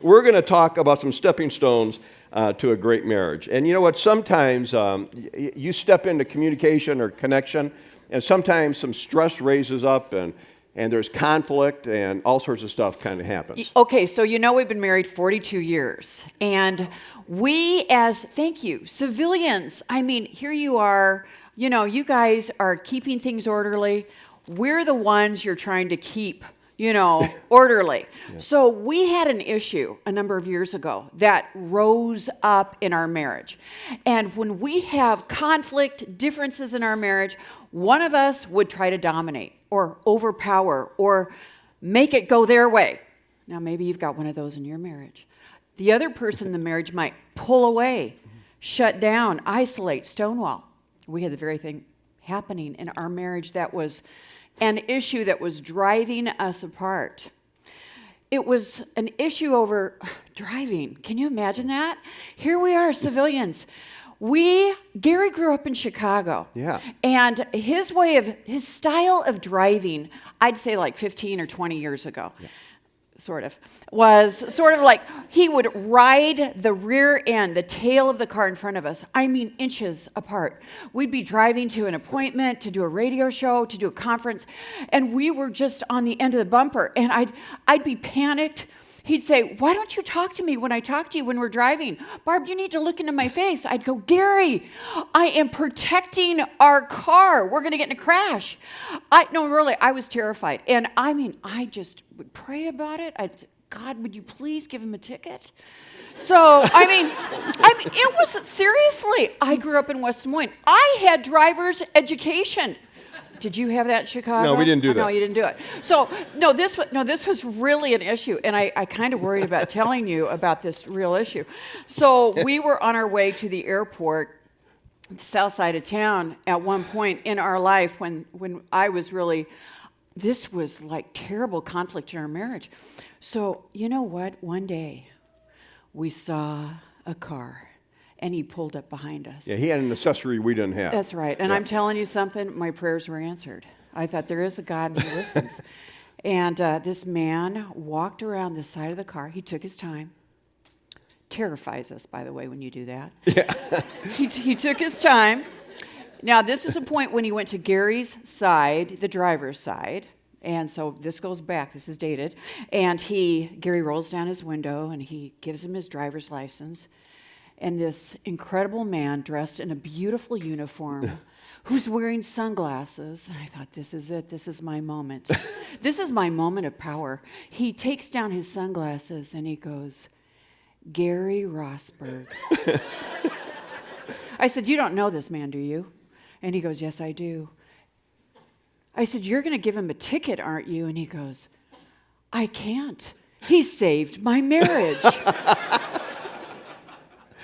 We're going to talk about some stepping stones to a great marriage. And you know what? Sometimes you step into communication or connection, and sometimes some stress raises up, and there's conflict, and all sorts of stuff kind of happens. Okay, so we've been married 42 years, and we thank you, civilians, here you are, you guys are keeping things orderly. We're the ones you're trying to keep orderly. Yeah. So we had an issue a number of years ago that rose up in our marriage. And when we have conflict, differences in our marriage, one of us would try to dominate or overpower or make it go their way. Now, maybe you've got one of those in your marriage. The other person in the marriage might pull away, shut down, isolate, stonewall. We had the very thing happening in our marriage that was an issue that was driving us apart. It was an issue over driving. Can you imagine that? Here we are, civilians. Gary grew up in Chicago. Yeah. And his style of driving, I'd say like 15 or 20 years ago, was sort of like he would ride the rear end, the tail of the car in front of us, inches apart. We'd be driving to an appointment, to do a radio show, to do a conference, and we were just on the end of the bumper, and I'd be panicked. He'd say, "Why don't you talk to me when I talk to you when we're driving? Barb, you need to look into my face." I'd go, "Gary, I am protecting our car. We're going to get in a crash." I was terrified. And I just would pray about it. God, would you please give him a ticket? So, it was, seriously, I grew up in West Des Moines. I had driver's education. Did you have that in Chicago? No, we didn't do that. No, you didn't do it. So, this was really an issue, and I kind of worried about telling you about this real issue. So we were on our way to the airport, the south side of town, at one point in our life when I was really, this was like terrible conflict in our marriage. So, you know what? One day, we saw a car. And he pulled up behind us. Yeah, he had an accessory we didn't have. That's right. And yeah. I'm telling you something, my prayers were answered. I thought, there is a God and he listens. And this man walked around the side of the car. He took his time. Terrifies us, by the way, when you do that. Yeah. He took his time. Now, this is a point when he went to Gary's side, the driver's side. And so this goes back. This is dated. And Gary rolls down his window and he gives him his driver's license. And this incredible man dressed in a beautiful uniform who's wearing sunglasses. I thought, this is it. This is my moment. This is my moment of power. He takes down his sunglasses and he goes, "Gary Rosberg." I said, "You don't know this man, do you?" And he goes, "Yes, I do." I said, "You're going to give him a ticket, aren't you?" And he goes, "I can't. He saved my marriage."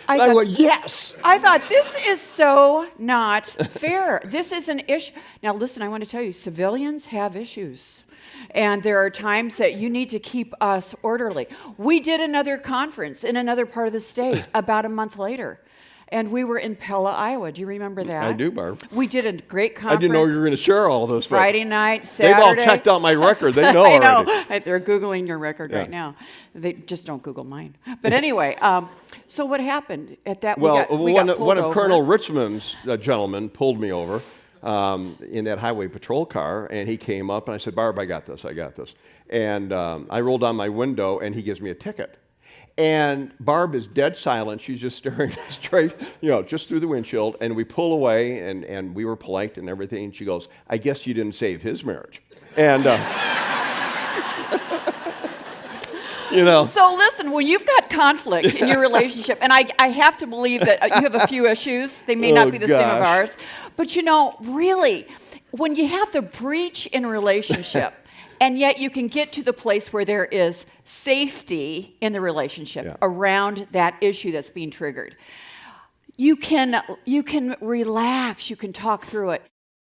I went, yes. I thought, this is so not fair. This is an issue. Now, listen, I want to tell you, civilians have issues. And there are times that you need to keep us orderly. We did another conference in another part of the state about a month later. And we were in Pella, Iowa. Do you remember that? I do, Barb. We did a great conference. I didn't know you were going to share all those. Friday night, Saturday. They've all checked out my record. They know I already. know. They're Googling your record right now. They just don't Google mine. But anyway, so what happened at that? Well, we got one of over. Colonel Richmond's gentlemen pulled me over in that highway patrol car, and he came up, and I said, "Barb, I got this. And I rolled down my window, and he gives me a ticket. And Barb is dead silent. She's just staring straight, just through the windshield. And we pull away, and we were polite and everything. And she goes, "I guess you didn't save his marriage." And, So listen, when you've got conflict in your relationship, and I have to believe that you have a few issues. They may not be the same of ours. But, really, when you have the breach in a relationship, and yet you can get to the place where there is safety in the relationship around that issue that's being triggered. You can relax, you can talk through it.